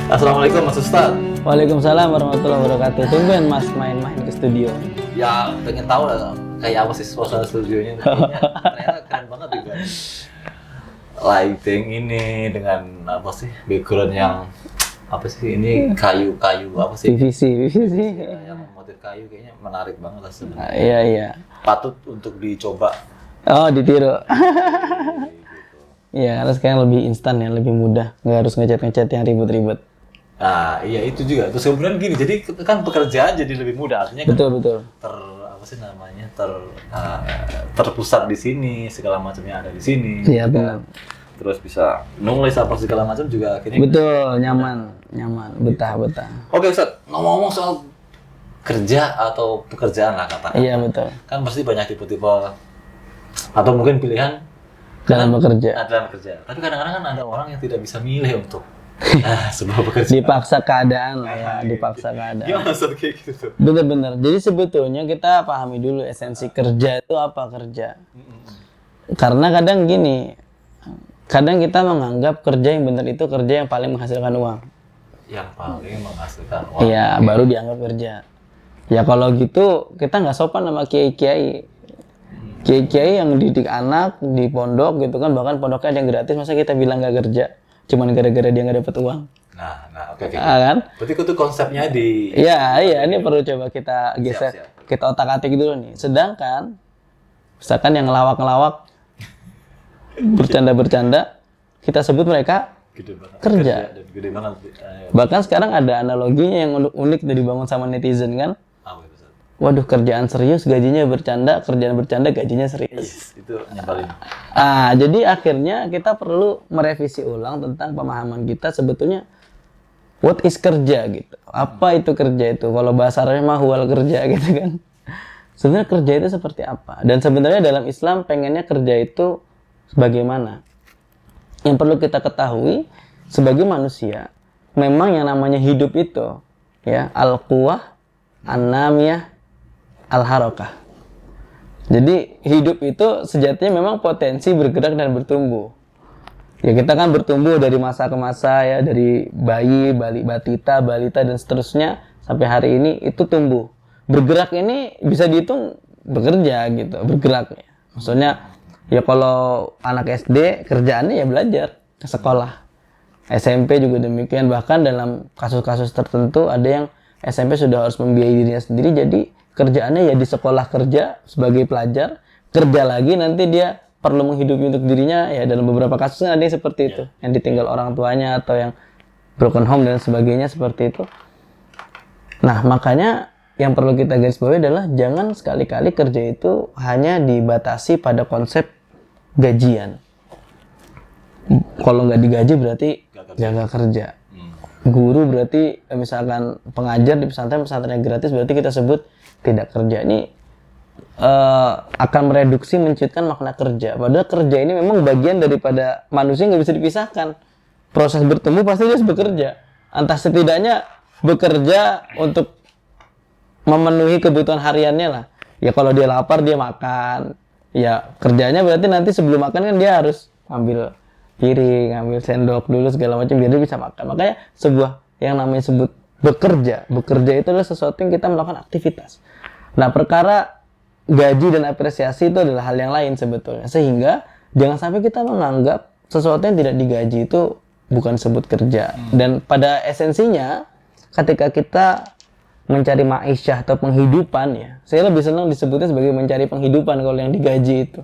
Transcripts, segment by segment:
Assalamualaikum Mas Ustaz. Waalaikumsalam warahmatullahi wabarakatuh. Tumben Mas main-main ke studio. Ya pengen tahu lah kayak apa sih suasana studionya. Ternyata keren banget juga. Lighting ini dengan apa sih background yang apa sih ini kayu-kayu apa sih? PVC. Ya, yang motif kayu kayaknya menarik banget lah sebenarnya. Iya. Patut untuk dicoba. Oh, ditiru. Gitu. Iya, karena sekarang lebih instan ya, lebih mudah. Nggak harus ngecat yang ribet-ribet. Nah, iya itu juga. Terus kemudian gini, jadi kan pekerjaan jadi lebih mudah. Artinya kan Betul. apa sih namanya terpusat di sini, segala macamnya ada di sini. Iya, benar. Terus bisa nulis apa segala macam juga akhirnya. Betul, nyaman, betah. Oke Ustaz, ngomong-ngomong soal kerja atau pekerjaan lah katakan. Iya, betul. Kan pasti banyak tipe-tipe atau mungkin pilihan Dalam bekerja. dalam kerja. Tapi kadang-kadang kan ada orang yang tidak bisa milih untuk sebuah pekerjaan. Dipaksa keadaan lah ya, dipaksa keadaan. Gimana Ustaz kayak gitu tuh? Bener. Jadi sebetulnya kita pahami dulu esensi kerja itu apa kerja. Karena kadang gini, kadang kita menganggap kerja yang benar itu kerja yang paling menghasilkan uang. Yang paling menghasilkan uang. Iya, baru dianggap kerja. Ya kalau gitu kita nggak sopan sama kiai-kiai yang didik anak di pondok gitu kan, bahkan pondoknya ada yang gratis, masa kita bilang nggak kerja cuman gara-gara dia nggak dapat uang. Nah, oke. Kan? Berarti itu konsepnya di. Iya, ini perlu coba kita geser, Siap. kita otak-atik dulu nih. Sedangkan misalkan yang ngelawak-ngelawak, bercanda-bercanda, kita sebut mereka Gede banget. kerja. Dan gede banget. Bahkan sekarang ada analoginya yang unik dari dibangun sama netizen kan. Apa itu Ustaz? Waduh, kerjaan serius gajinya bercanda, kerjaan bercanda gajinya serius. Itu nyebelin. Jadi akhirnya kita perlu merevisi ulang tentang pemahaman kita sebetulnya what is kerja gitu. Apa itu kerja itu? Kalau bahasa Arabnya mah huwal kerja gitu kan. Sebenarnya kerja itu seperti apa? Dan sebenarnya dalam Islam pengennya kerja itu bagaimana? Yang perlu kita ketahui sebagai manusia, memang yang namanya hidup itu ya al-quwah, an-namiyah, al-harakah. Jadi hidup itu sejatinya memang potensi bergerak dan bertumbuh. Ya kita kan bertumbuh dari masa ke masa ya, dari bayi, balita dan seterusnya sampai hari ini itu tumbuh. Bergerak ini bisa dihitung bekerja gitu, bergerak ya. Maksudnya ya kalau anak SD kerjaannya ya belajar ke sekolah. SMP juga demikian, bahkan dalam kasus-kasus tertentu ada yang SMP sudah harus membiayai dirinya sendiri, jadi kerjaannya ya di sekolah kerja sebagai pelajar, kerja lagi nanti dia perlu menghidupi untuk dirinya ya, dalam beberapa kasus ada yang seperti itu, yang ditinggal orang tuanya atau yang broken home dan sebagainya seperti itu. Nah makanya yang perlu kita garis bawahi adalah jangan sekali-kali kerja itu hanya dibatasi pada konsep gajian. Kalau nggak digaji berarti nggak kerja. Guru berarti misalkan pengajar di pesantren yang gratis berarti kita sebut tidak kerja. Ini akan mereduksi, menciutkan makna kerja. Padahal kerja ini memang bagian daripada manusia, nggak bisa dipisahkan. Proses bertemu pasti dia harus bekerja. Entah setidaknya bekerja untuk memenuhi kebutuhan hariannya lah. Ya kalau dia lapar dia makan. Ya kerjanya berarti nanti sebelum makan kan dia harus ambil piring, ambil sendok dulu segala macam biar dia bisa makan. Makanya sebuah yang namanya sebut bekerja itu adalah sesuatu yang kita melakukan aktivitas. Nah perkara gaji dan apresiasi itu adalah hal yang lain sebetulnya. Sehingga jangan sampai kita menganggap sesuatu yang tidak digaji itu bukan sebut kerja. Dan pada esensinya ketika kita mencari ma'isyah atau penghidupan ya, saya lebih senang disebutnya sebagai mencari penghidupan kalau yang digaji itu.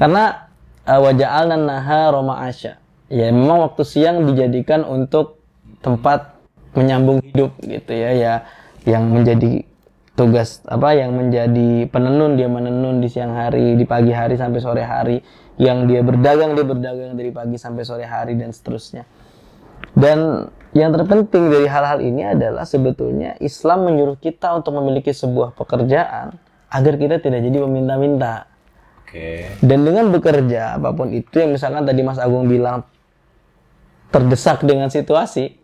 Karena waja'alna nahara ma'asya. Ya memang waktu siang dijadikan untuk tempat menyambung hidup gitu ya, yang menjadi tugas yang menjadi penenun, dia menenun di siang hari, di pagi hari sampai sore hari, yang dia berdagang dari pagi sampai sore hari dan seterusnya. Dan yang terpenting dari hal-hal ini adalah sebetulnya Islam menyuruh kita untuk memiliki sebuah pekerjaan agar kita tidak jadi meminta-minta. Dan dengan bekerja apapun itu, yang misalkan tadi Mas Agung bilang terdesak dengan situasi,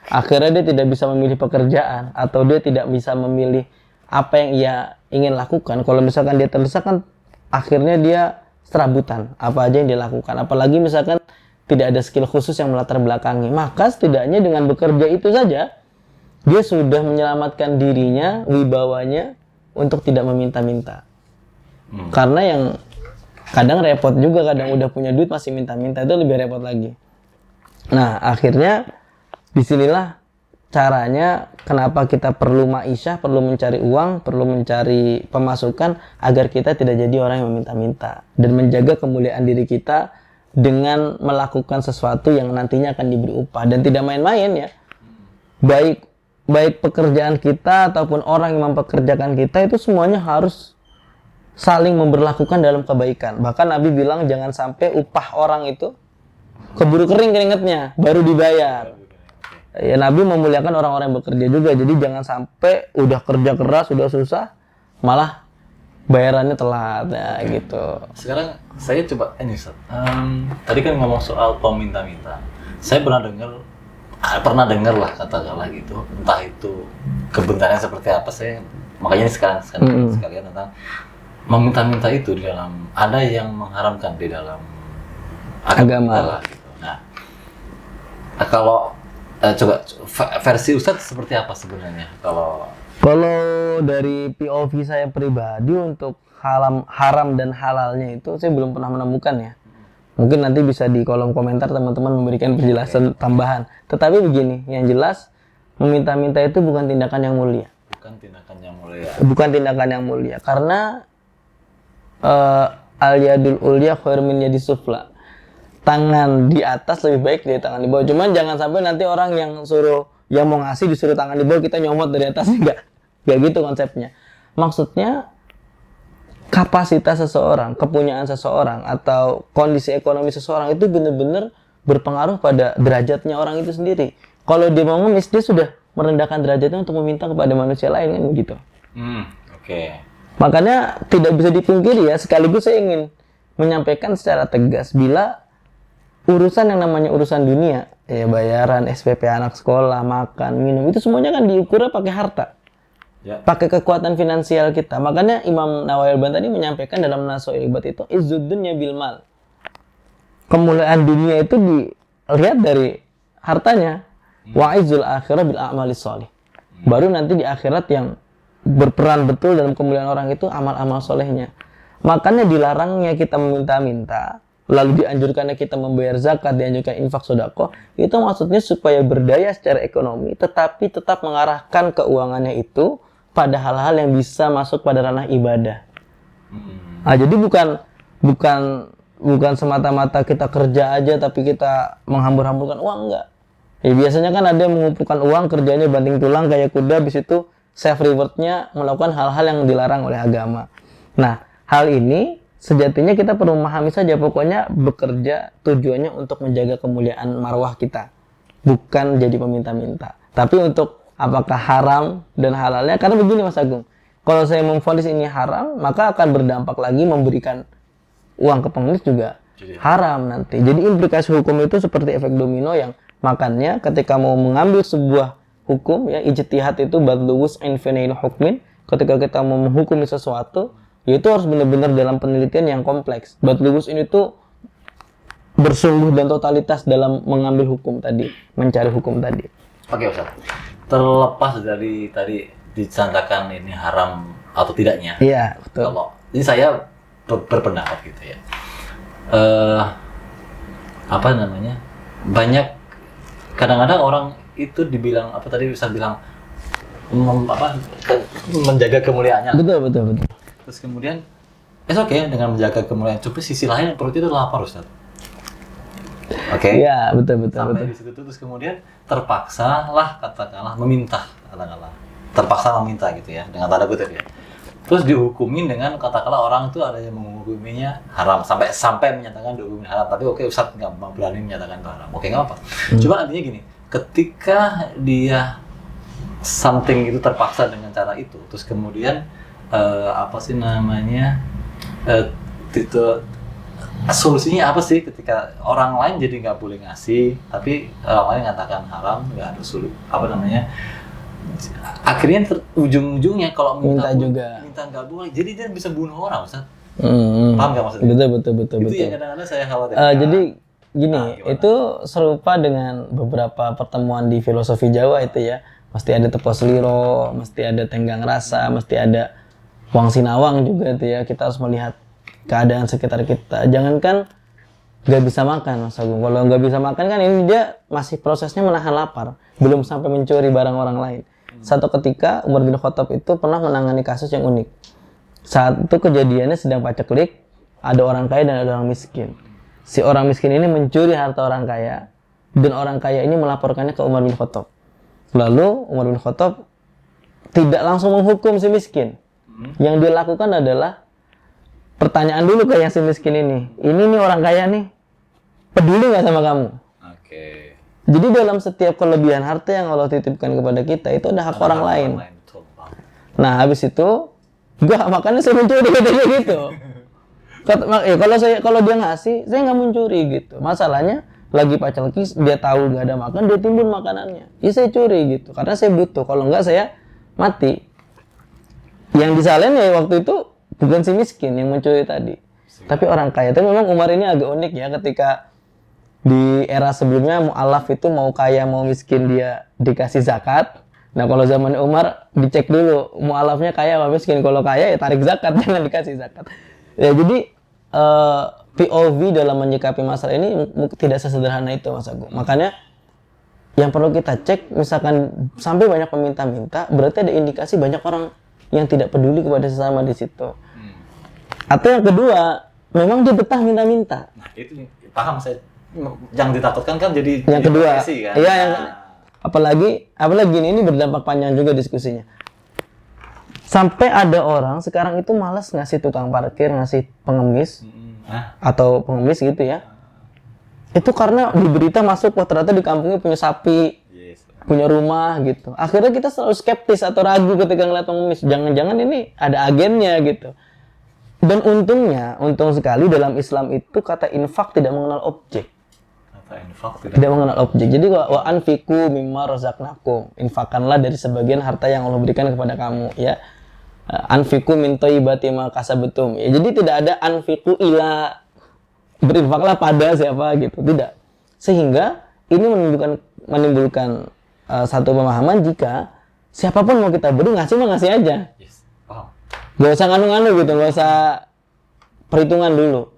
akhirnya dia tidak bisa memilih pekerjaan atau dia tidak bisa memilih apa yang ia ingin lakukan. Kalau misalkan dia terdesak kan akhirnya dia serabutan apa aja yang dia lakukan. Apalagi misalkan tidak ada skill khusus yang melatar belakangi, maka setidaknya dengan bekerja itu saja dia sudah menyelamatkan dirinya, wibawanya untuk tidak meminta-minta. Karena yang kadang repot juga, kadang udah punya duit masih minta-minta, itu lebih repot lagi. Nah, akhirnya disinilah caranya kenapa kita perlu ma'isyah, perlu mencari uang, perlu mencari pemasukan agar kita tidak jadi orang yang meminta-minta dan menjaga kemuliaan diri kita dengan melakukan sesuatu yang nantinya akan diberi upah dan tidak main-main ya. Baik pekerjaan kita ataupun orang yang mempekerjakan kita itu semuanya harus saling memberlakukan dalam kebaikan. Bahkan Nabi bilang jangan sampai upah orang itu keburu kering keringetnya baru dibayar. Ya, Nabi memuliakan orang-orang yang bekerja juga. Jadi jangan sampai udah kerja keras, udah susah, malah bayarannya telat ya gitu. Sekarang saya coba ini Ustaz. Tadi kan ngomong soal peminta-minta. Saya pernah dengar lah katakanlah gitu. Entah itu kebenarannya seperti apa, saya makanya ini sekalian tentang meminta-minta itu di dalam, ada yang mengharamkan di dalam agama lah, gitu. Nah, kalau coba versi Ustadz seperti apa sebenarnya kalau dari POV saya pribadi untuk haram dan halalnya itu saya belum pernah menemukan ya. Mungkin nanti bisa di kolom komentar teman-teman memberikan penjelasan tambahan. Tetapi begini, yang jelas meminta-minta itu bukan tindakan yang mulia. Bukan tindakan yang mulia karena al-yadul ulya khair min yadis sufla. Tangan di atas lebih baik dari tangan di bawah. Cuman jangan sampai nanti orang yang mau ngasih disuruh tangan di bawah, kita nyomot dari atas. Enggak gitu konsepnya. Maksudnya kapasitas seseorang, kepunyaan seseorang atau kondisi ekonomi seseorang itu benar-benar berpengaruh pada derajatnya orang itu sendiri. Kalau dia mau ngemis, dia sudah merendahkan derajatnya untuk meminta kepada manusia lain kan begitu. Oke. Makanya tidak bisa dipungkiri ya, sekaligus saya ingin menyampaikan secara tegas bila urusan yang namanya urusan dunia, ya bayaran SPP anak sekolah, makan, minum, itu semuanya kan diukurnya pakai harta. Ya. Pakai kekuatan finansial kita. Makanya Imam Nawawi tadi menyampaikan dalam Nasoil Ibad itu izzud dunya bil mal. Kemuliaan dunia itu dilihat dari hartanya. Wa izzul akhirah bil a'malis sholih. Baru nanti di akhirat yang berperan betul dalam kemuliaan orang itu amal-amal solehnya. Makanya dilarangnya kita meminta-minta, lalu dianjurkannya kita membayar zakat, dianjurkan infak sedekah, itu maksudnya supaya berdaya secara ekonomi, tetapi tetap mengarahkan keuangannya itu pada hal-hal yang bisa masuk pada ranah ibadah. Nah, jadi bukan semata-mata kita kerja aja tapi kita menghambur-hamburkan uang, enggak. Ya, biasanya kan ada yang mengumpulkan uang, kerjanya banting tulang kayak kuda, habis itu self rewardnya melakukan hal-hal yang dilarang oleh agama. Nah, hal ini sejatinya kita perlu memahami saja, pokoknya bekerja tujuannya untuk menjaga kemuliaan marwah kita, bukan jadi peminta-minta. Tapi untuk apakah haram dan halalnya, karena begini Mas Agung, kalau saya memvonis ini haram, maka akan berdampak lagi memberikan uang ke pengemis juga haram nanti. Jadi implikasi hukum itu seperti efek domino yang makanya ketika mau mengambil sebuah hukum ya, ijtihad itu badluwus infinil hukmin, ketika kita mau menghukumi sesuatu itu harus benar-benar dalam penelitian yang kompleks. Badluwus ini tuh bersungguh dan totalitas dalam mengambil hukum tadi, mencari hukum tadi. Oke Ustaz, terlepas dari tadi disangkakan ini haram atau tidaknya, iya betul. Kalau ini saya berpendapat gitu ya, apa namanya, banyak kadang-kadang orang itu dibilang apa tadi bisa bilang menjaga kemuliaannya. Betul. Terus kemudian okay, dengan menjaga kemuliaan, coba sisi lain perut itu lapar Ustaz. Oke. Iya, betul. Sampai di situ terus kemudian terpaksa meminta gitu ya, dengan tanda kutip ya. Terus dihukumin dengan katakanlah orang itu ada yang menghukuminya haram sampai menyatakan dihukumi haram, tapi oke Ustaz nggak berani menyatakan itu haram. Oke, nggak apa. Cuma artinya gini, ketika dia something itu terpaksa dengan cara itu, terus kemudian solusinya apa sih ketika orang lain jadi nggak boleh ngasih, tapi orang lain ngatakan haram, nggak ada akhirnya ujung-ujungnya kalau minta nggak boleh, jadi dia bisa bunuh orang Ustaz. Paham nggak maksudnya? Betul. Itu yang kadang-kadang saya khawatir. Jadi gini, gimana? itu serupa dengan beberapa pertemuan di filosofi Jawa itu ya. Mesti ada tepos liro, mesti ada tenggang rasa, mesti ada wang sinawang juga itu ya. Kita harus melihat keadaan sekitar kita. Jangankan nggak bisa makan, Mas Agung. Kalau nggak bisa makan kan ini dia masih prosesnya menahan lapar, belum sampai mencuri barang orang lain. Satu ketika Umar bin Khattab itu pernah menangani kasus yang unik. Saat itu kejadiannya sedang paceklik, ada orang kaya dan ada orang miskin. Si orang miskin ini mencuri harta orang kaya, dan orang kaya ini melaporkannya ke Umar bin Khattab. Lalu Umar bin Khattab tidak langsung menghukum si miskin. Yang dia lakukan adalah pertanyaan dulu ke yang si miskin ini. Ini nih orang kaya nih, peduli nggak sama kamu? Oke. Jadi dalam setiap kelebihan harta yang Allah titipkan kepada kita itu ada hak orang lain. Betul, Bang. Nah habis itu, gua makanya saya mencuri katanya gitu. Kalau dia ngasih, saya nggak mencuri gitu. Masalahnya lagi pacelki, dia tahu nggak ada makan, dia timbun makanannya. Ya saya curi gitu, karena saya butuh. Kalau nggak saya mati. Yang disalahin ya waktu itu bukan si miskin yang mencuri tadi, tapi orang kaya. Tapi memang Umar ini agak unik ya, ketika di era sebelumnya mu'alaf itu mau kaya mau miskin dia dikasih zakat. Nah kalau zaman Umar dicek dulu mu'alafnya kaya atau miskin. Kalau kaya ya tarik zakat, jangan dikasih zakat. Ya jadi POV dalam menyikapi masalah ini tidak sesederhana itu, Mas Agung. Makanya yang perlu kita cek, misalkan sampai banyak peminta-minta, berarti ada indikasi banyak orang yang tidak peduli kepada sesama di situ. Atau yang kedua, memang dia betah minta-minta. Nah, itu paham saya. Yang ditakutkan kan jadi Yang kedua, profesi, kan? iya yang apalagi ini berdampak panjang juga diskusinya. Sampai ada orang sekarang itu malas ngasih tukang parkir, ngasih pengemis atau pengemis gitu ya. Itu karena di berita masuk, wah ternyata di kampungnya punya sapi, punya rumah gitu. Akhirnya kita selalu skeptis atau ragu ketika ngeliat pengemis. Jangan-jangan ini ada agennya gitu. Dan untung sekali dalam Islam itu kata infak tidak mengenal objek. Tidak mengenal objek. Jadi wa anfiqu mimma razaqnakum. Infakkanlah dari sebagian harta yang Allah berikan kepada kamu, ya. Anfiqu min thayyibati ma kasabtum. Ya, jadi tidak ada anfiqu ila, berinfaklah pada siapa gitu. Tidak. Sehingga ini menimbulkan satu pemahaman jika siapapun mau kita beri, ngasih mah ngasih aja. Yes. Paham. Gak usah nganu-nganu gitu, gak usah perhitungan dulu.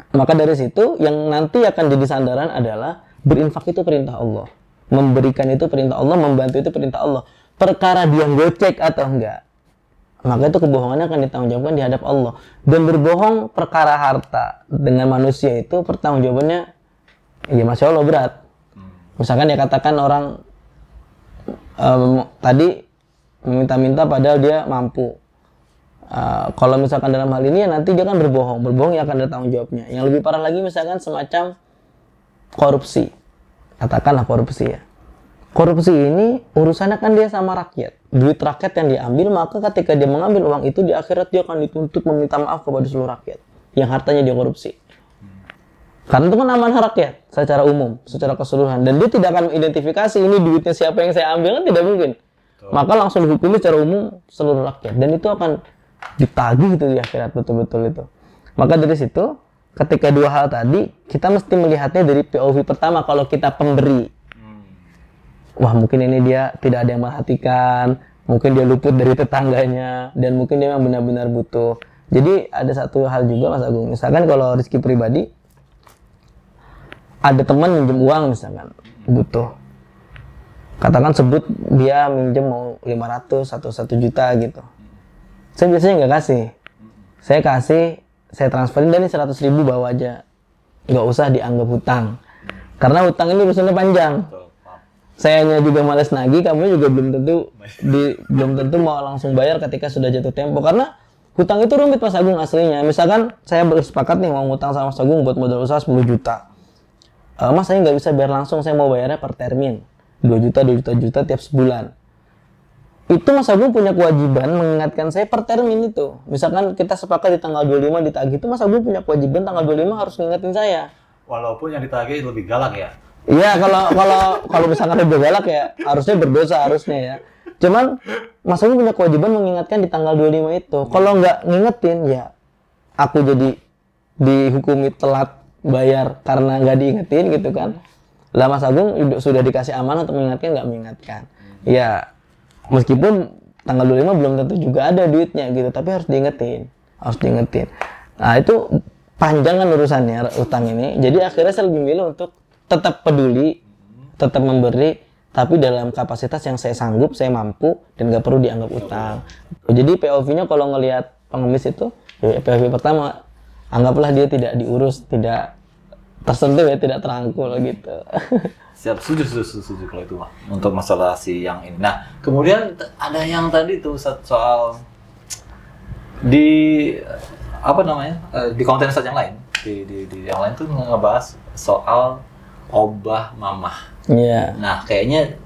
Maka dari situ yang nanti akan jadi sandaran adalah berinfak itu perintah Allah, memberikan itu perintah Allah, membantu itu perintah Allah. Perkara dia gocek atau enggak, maka itu kebohongannya akan ditanggungjawabkan di hadap Allah. Dan berbohong perkara harta dengan manusia itu pertanggungjawabannya ya Masya Allah berat. Misalkan ya katakan orang tadi meminta-minta padahal dia mampu. Kalau misalkan dalam hal ini ya nanti dia kan berbohong ya akan ada tanggung jawabnya. Yang lebih parah lagi misalkan semacam korupsi, katakanlah korupsi ya. Korupsi ini urusannya kan dia sama rakyat, duit rakyat yang diambil, maka ketika dia mengambil uang itu di akhirat dia akan dituntut meminta maaf kepada seluruh rakyat yang hartanya dia korupsi. Karena itu kan amanah rakyat secara umum, secara keseluruhan, dan dia tidak akan mengidentifikasi ini duitnya siapa yang saya ambil, kan tidak mungkin. Maka langsung dihukumi secara umum seluruh rakyat, dan itu akan ditagih itu di akhirat betul-betul itu. Maka dari situ ketika dua hal tadi kita mesti melihatnya dari POV pertama. Kalau kita pemberi, wah mungkin ini dia tidak ada yang memperhatikan, mungkin dia luput dari tetangganya, dan mungkin dia memang benar-benar butuh. Jadi ada satu hal juga Mas Agung, misalkan kalau rezeki pribadi ada teman minjem uang misalkan butuh, katakan sebut dia minjem mau 500 atau 1 juta gitu. Saya biasanya nggak kasih. Saya kasih, saya transferin dan ini 100.000 bawa aja. Nggak usah dianggap hutang. Karena hutang ini urusannya panjang. Sayanya juga malas nagih, kamu juga belum tentu mau langsung bayar ketika sudah jatuh tempo. Karena hutang itu rumit Mas Agung aslinya. Misalkan saya bersepakat nih mau hutang sama Mas Agung buat modal usaha 10 juta. Mas saya nggak bisa bayar langsung, saya mau bayarnya per termin. 2 juta tiap sebulan. Itu Mas Agung punya kewajiban mengingatkan saya per termin itu. Misalkan kita sepakat di tanggal 25 ditagih, itu Mas Agung punya kewajiban tanggal 25 harus ngingetin saya. Walaupun yang ditagih lebih galak ya. Iya, kalau misalkan lebih galak ya harusnya berdosa harusnya ya. Cuman Mas Agung punya kewajiban mengingatkan di tanggal 25 itu. Kalau nggak ngingetin ya aku jadi dihukumi telat bayar karena nggak diingetin gitu kan. Lah Mas Agung sudah dikasih amanah untuk mengingatkan, nggak mengingatkan. Ya meskipun tanggal 25 belum tentu juga ada duitnya gitu, tapi harus diingetin. Nah itu panjang kan urusannya utang ini. Jadi akhirnya saya lebih milih untuk tetap peduli, tetap memberi, tapi dalam kapasitas yang saya sanggup, saya mampu, dan nggak perlu dianggap utang. Jadi POV-nya kalau ngelihat pengemis itu, ya POV pertama, anggaplah dia tidak diurus, tidak tersentuh ya, tidak terangkul gitu. Siap, setuju kalau itu mah untuk masalah si yang ini. Nah, kemudian ada yang tadi tuh soal di apa namanya di konten yang lain, di yang lain tuh ngebahas soal obah mamah. Iya. Nah, kayaknya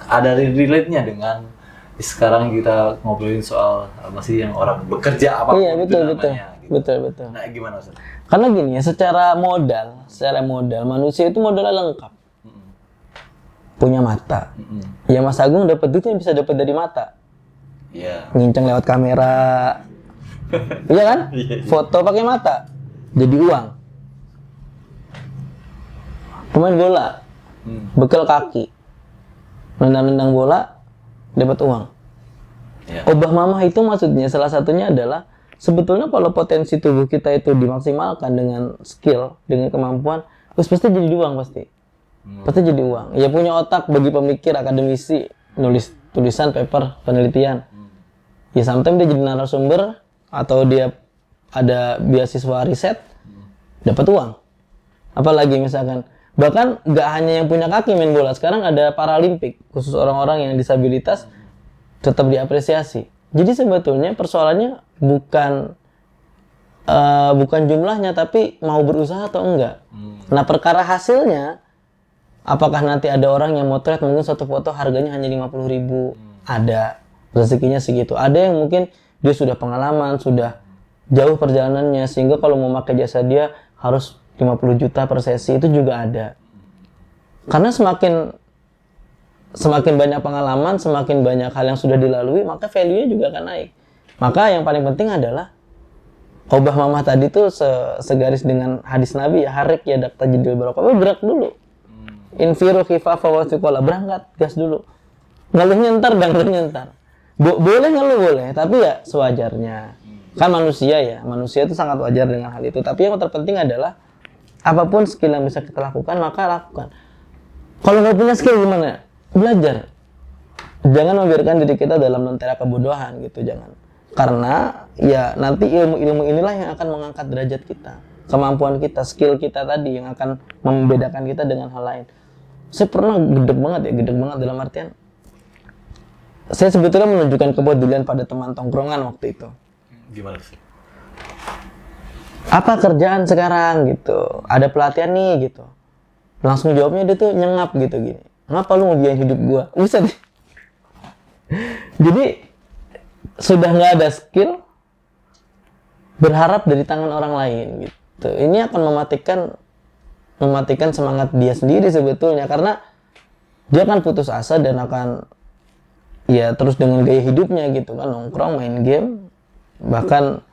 ada relate-nya dengan sekarang kita ngobrolin soal apa sih yang orang bekerja apa Iya, itu betul. namanya. Gitu. Betul. Nah, gimana Ustaz? Karena gini ya, secara modal manusia itu modalnya lengkap. Punya mata. Ya Mas Agung dapat duitnya bisa dapat dari mata. Iya. Nginceng lewat kamera. Iya kan? Iya. Foto pakai mata. Jadi uang. Pemain bola. Bekal kaki. Nendang-nendang bola dapat uang. Iya. Obah mamah itu maksudnya salah satunya adalah sebetulnya kalau potensi tubuh kita itu dimaksimalkan dengan skill, dengan kemampuan, terus pasti jadi uang pasti. Pasti jadi uang. Ya punya otak bagi pemikir, akademisi, nulis tulisan, paper, penelitian. Ya sometimes dia jadi narasumber atau dia ada beasiswa riset, dapat uang. Apalagi misalkan, bahkan nggak hanya yang punya kaki main bola, sekarang ada paralimpik, khusus orang-orang yang disabilitas tetap diapresiasi. Jadi sebetulnya persoalannya bukan jumlahnya, tapi mau berusaha atau enggak. Nah perkara hasilnya, apakah nanti ada orang yang motret mungkin satu foto harganya hanya 50.000, ada rezekinya segitu. Ada yang mungkin dia sudah pengalaman, sudah jauh perjalanannya, sehingga kalau mau pakai jasa dia harus 50 juta per sesi, itu juga ada. Karena semakin banyak pengalaman, semakin banyak hal yang sudah dilalui, maka value-nya juga akan naik. Maka yang paling penting adalah obah mamah tadi tuh segaris dengan hadis Nabi ya, harik ya dakta jidil barokah, gerak dulu. Infiru khifafa wa thiqala, berangkat, gas dulu. Ngeluhnya ntar, dangdutnya ntar. Boleh ngeluh boleh, tapi ya sewajarnya. Kan manusia ya, manusia itu sangat wajar dengan hal itu. Tapi yang terpenting adalah apapun skill yang bisa kita lakukan, maka lakukan. Kalau nggak punya skill gimana? Belajar. Jangan membiarkan diri kita dalam lentera kebodohan gitu, jangan. Karena ya nanti ilmu-ilmu inilah yang akan mengangkat derajat kita, kemampuan kita, skill kita tadi yang akan membedakan kita dengan hal lain. Saya pernah gedeg banget dalam artian saya sebetulnya menunjukkan kepedulian pada teman tongkrongan waktu itu. Gimana sih? Apa kerjaan sekarang gitu? Ada pelatihan nih gitu. Langsung jawabnya dia tuh nyengap gitu gini. Ngapa lu mau biayain hidup gua? Bisa deh. Jadi sudah nggak ada skill, berharap dari tangan orang lain gitu. Ini akan mematikan semangat dia sendiri sebetulnya, karena dia akan putus asa dan akan ya terus dengan gaya hidupnya gitu kan, nongkrong, main game, bahkan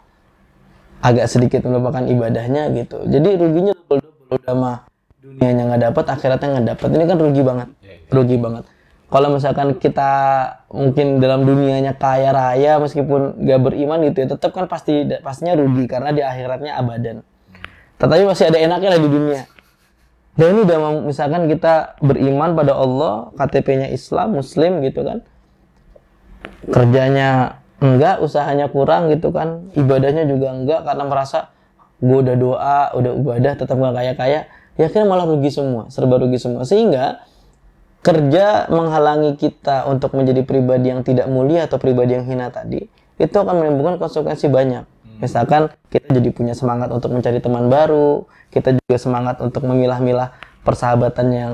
agak sedikit melupakan ibadahnya gitu. Jadi ruginya double mah, dunianya nggak dapat, akhiratnya nggak dapat. Ini kan rugi banget. Kalau misalkan kita mungkin dalam dunianya kaya raya meskipun nggak beriman gitu ya, tetap kan pastinya rugi karena di akhiratnya abadan. Tetapi masih ada enaknya lah di dunia. Dan ini udah misalkan kita beriman pada Allah, KTP-nya Islam, Muslim gitu kan, kerjanya enggak, usahanya kurang gitu kan, ibadahnya juga enggak karena merasa gue udah doa, udah ibadah tetap nggak kaya-kaya, ya akhirnya malah rugi semua, serba rugi semua. Sehingga kerja menghalangi kita untuk menjadi pribadi yang tidak mulia atau pribadi yang hina tadi, itu akan menimbulkan konsekuensi banyak. Misalkan kita jadi punya semangat untuk mencari teman baru, kita juga semangat untuk memilah-milah persahabatan yang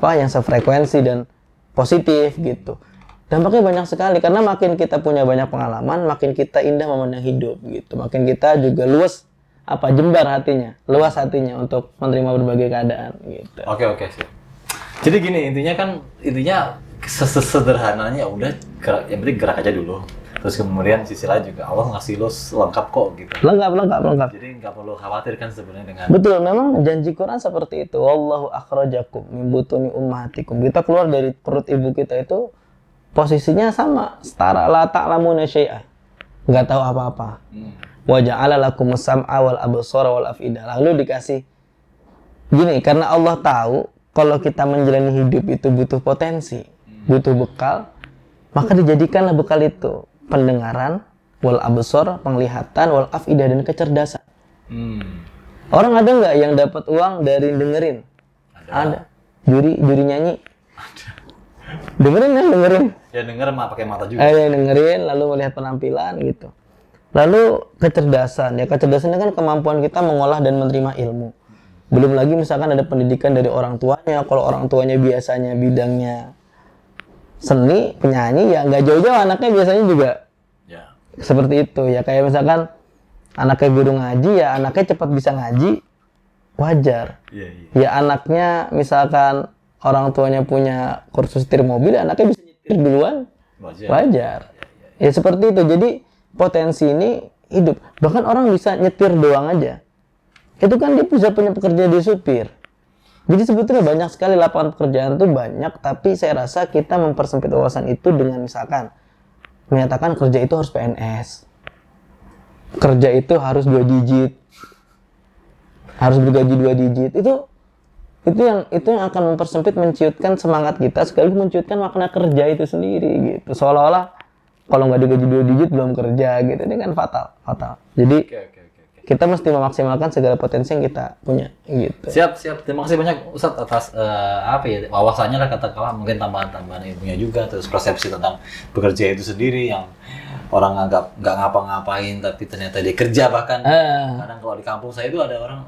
yang sefrekuensi dan positif gitu. Dampaknya banyak sekali karena makin kita punya banyak pengalaman, makin kita indah memandang hidup gitu. Makin kita juga luas luas hatinya untuk menerima berbagai keadaan gitu. Oke sih. Jadi gini, intinya sesederhananya udah yang penting gerak aja dulu. Terus kemudian sisi lain juga Allah ngasih lo lengkap kok gitu. Lengkap. Jadi nggak perlu khawatir kan sebenarnya dengan Betul, memang janji Quran seperti itu. Wallahu akhrajakum min butuni ummahatikum. Kita keluar dari perut ibu kita itu posisinya sama, setara, la ta'lamuna syai'a. Enggak tahu apa-apa. Wa ja'ala lakumus sam'a wal absara wal af'idah. Lalu dikasih gini, karena Allah tahu kalau kita menjalani hidup itu butuh potensi, butuh bekal, maka dijadikanlah bekal itu pendengaran, wal absar, penglihatan, wal af'idah, dan kecerdasan. Orang ada nggak yang dapat uang dari dengerin? Ada. Juri nyanyi. Dengerin. ya denger mah pakai mata juga. Dengerin, lalu melihat penampilan gitu. Lalu kecerdasan, ya kecerdasan itu kan kemampuan kita mengolah dan menerima ilmu. Belum lagi misalkan ada pendidikan dari orang tuanya. Kalau orang tuanya biasanya bidangnya seni, penyanyi, ya nggak jauh-jauh anaknya biasanya juga Ya. seperti itu. Ya kayak misalkan anaknya guru ngaji, ya anaknya cepat bisa ngaji, wajar. Iya. Ya anaknya misalkan orang tuanya punya kursus setir mobil, anaknya bisa nyetir duluan, wajar. Ya seperti itu. Jadi potensi ini hidup. Bahkan orang bisa nyetir doang aja. Itu kan dia bisa punya pekerja di supir. Jadi sebetulnya banyak sekali lapangan pekerjaan itu banyak, tapi saya rasa kita mempersempit wawasan itu dengan misalkan menyatakan kerja itu harus PNS. Kerja itu harus 2 digit. Harus bergaji 2 digit. Itu yang akan mempersempit, menciutkan semangat kita, sekaligus menciutkan makna kerja itu sendiri gitu. Seolah-olah kalau nggak digaji 2 digit belum kerja gitu. Ini kan fatal. Jadi kita mesti memaksimalkan segala potensi yang kita punya gitu. Siap. Terima kasih banyak Ustadz atas wawasannya lah, katakanlah mungkin tambahan-tambahan ilmunya juga, terus persepsi tentang bekerja itu sendiri yang orang anggap nggak ngapa-ngapain tapi ternyata dia kerja. Bahkan kadang kalau di kampung saya itu ada orang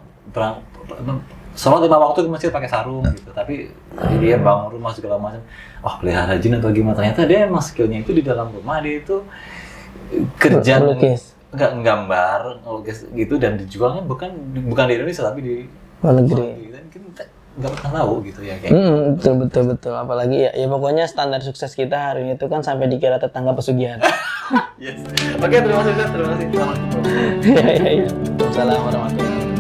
sholat 5 waktu ke masjid pakai sarung gitu, tapi dia bangun rumah segala macam, pelihara jin atau gimana, ternyata dia emang skillnya itu di dalam rumah, dia itu kerja melukis, gambar, ngelukis gitu, dan dijualnya bukan di Indonesia tapi di luar negeri. Dan kita nggak pernah tahu gitu ya kayak. Betul. Apalagi ya pokoknya standar sukses kita hari ini itu kan sampai dikira tetangga pesugihan. Yes. Oke, terima kasih. Selamat ketemu. Iya. Assalamualaikum warahmatullahi wabarakatuh.